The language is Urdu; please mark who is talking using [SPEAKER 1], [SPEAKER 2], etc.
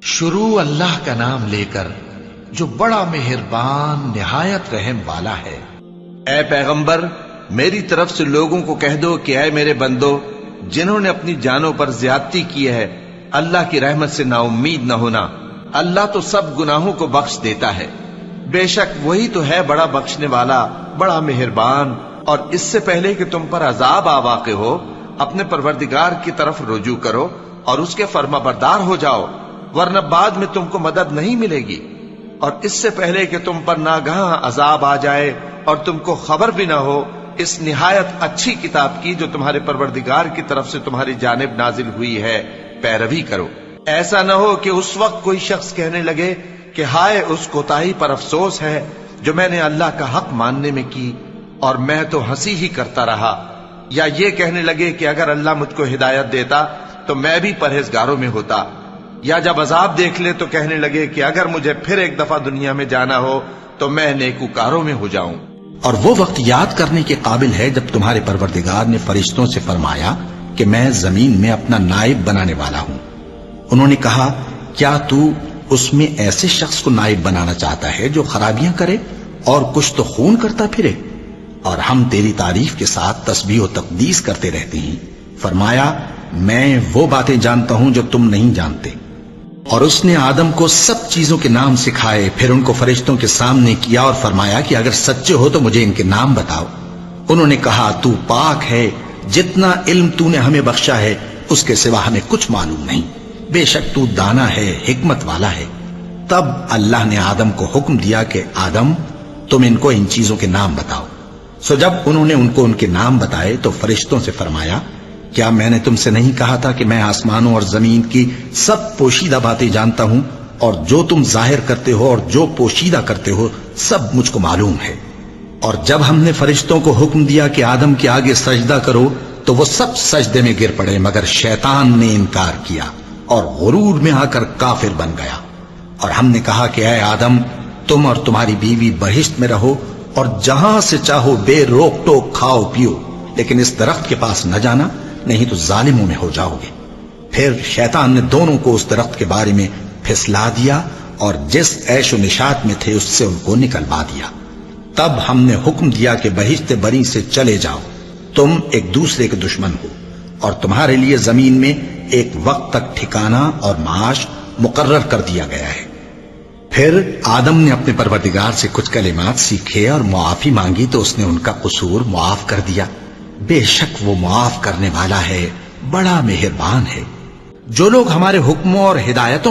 [SPEAKER 1] شروع اللہ کا نام لے کر جو بڑا مہربان نہایت رحم والا ہے۔
[SPEAKER 2] اے پیغمبر، میری طرف سے لوگوں کو کہہ دو کہ اے میرے بندو، جنہوں نے اپنی جانوں پر زیادتی کی ہے، اللہ کی رحمت سے نا امید نہ ہونا۔ اللہ تو سب گناہوں کو بخش دیتا ہے، بے شک وہی تو ہے بڑا بخشنے والا، بڑا مہربان۔ اور اس سے پہلے کہ تم پر عذاب آ واقع ہو، اپنے پروردگار کی طرف رجوع کرو اور اس کے فرما بردار ہو جاؤ، ورنہ بعد میں تم کو مدد نہیں ملے گی۔ اور اس سے پہلے کہ تم پر ناگہاں عذاب آ جائے اور تم کو خبر بھی نہ ہو، اس نہایت اچھی کتاب کی جو تمہارے پروردگار کی طرف سے تمہاری جانب نازل ہوئی ہے پیروی کرو۔ ایسا نہ ہو کہ اس وقت کوئی شخص کہنے لگے کہ ہائے اس کوتاہی پر افسوس ہے جو میں نے اللہ کا حق ماننے میں کی اور میں تو ہنسی ہی کرتا رہا، یا یہ کہنے لگے کہ اگر اللہ مجھ کو ہدایت دیتا تو میں بھی پرہیزگاروں میں ہوتا، یا جب عذاب دیکھ لے تو کہنے لگے کہ اگر مجھے پھر ایک دفعہ دنیا میں جانا ہو تو میں نیکوکاروں میں ہو جاؤں۔
[SPEAKER 3] اور وہ وقت یاد کرنے کے قابل ہے جب تمہارے پروردگار نے فرشتوں سے فرمایا کہ میں زمین میں اپنا نائب بنانے والا ہوں۔ انہوں نے کہا کیا تو اس میں ایسے شخص کو نائب بنانا چاہتا ہے جو خرابیاں کرے اور کچھ تو خون کرتا پھرے؟ اور ہم تیری تعریف کے ساتھ تسبیح و تقدیس کرتے رہتے ہیں۔ فرمایا میں وہ باتیں جانتا ہوں جو تم نہیں جانتے۔ اور اس نے آدم کو سب چیزوں کے نام سکھائے، پھر ان کو فرشتوں کے سامنے کیا اور فرمایا کہ اگر سچے ہو تو مجھے ان کے نام بتاؤ۔ انہوں نے کہا تو پاک ہے، جتنا علم تو نے ہمیں بخشا ہے اس کے سوا ہمیں کچھ معلوم نہیں، بے شک تو دانا ہے، حکمت والا ہے۔ تب اللہ نے آدم کو حکم دیا کہ آدم تم ان کو ان چیزوں کے نام بتاؤ۔ سو جب انہوں نے ان کو ان کے نام بتائے تو فرشتوں سے فرمایا کیا میں نے تم سے نہیں کہا تھا کہ میں آسمانوں اور زمین کی سب پوشیدہ باتیں جانتا ہوں، اور جو تم ظاہر کرتے ہو اور جو پوشیدہ کرتے ہو سب مجھ کو معلوم ہے۔ اور جب ہم نے فرشتوں کو حکم دیا کہ آدم کے آگے سجدہ کرو تو وہ سب سجدے میں گر پڑے مگر شیطان نے انکار کیا اور غرور میں آ کر کافر بن گیا۔ اور ہم نے کہا کہ اے آدم تم اور تمہاری بیوی بہشت میں رہو اور جہاں سے چاہو بے روک ٹوک کھاؤ پیو، لیکن اس درخت کے پاس نہ جانا نہیں تو ظالموں میں ہو جاؤ گے۔ پھر شیطان نے دونوں کو اس درخت کے بارے میں پھسلا دیا اور جس عیش و نشاط میں تھے اس سے ان کو نکلوا دیا۔ تب ہم نے حکم دیا کہ بہشت بری سے چلے جاؤ، تم ایک دوسرے کے دشمن ہو، اور تمہارے لیے زمین میں ایک وقت تک ٹھکانہ اور معاش مقرر کر دیا گیا ہے۔ پھر آدم نے اپنے پروردگار سے کچھ کلمات سیکھے اور معافی مانگی تو اس نے ان کا قصور معاف کر دیا، بے شک وہ معاف کرنے والا ہے، بڑا مہربان ہے۔ جو لوگ ہمارے حکموں اور ہدایتوں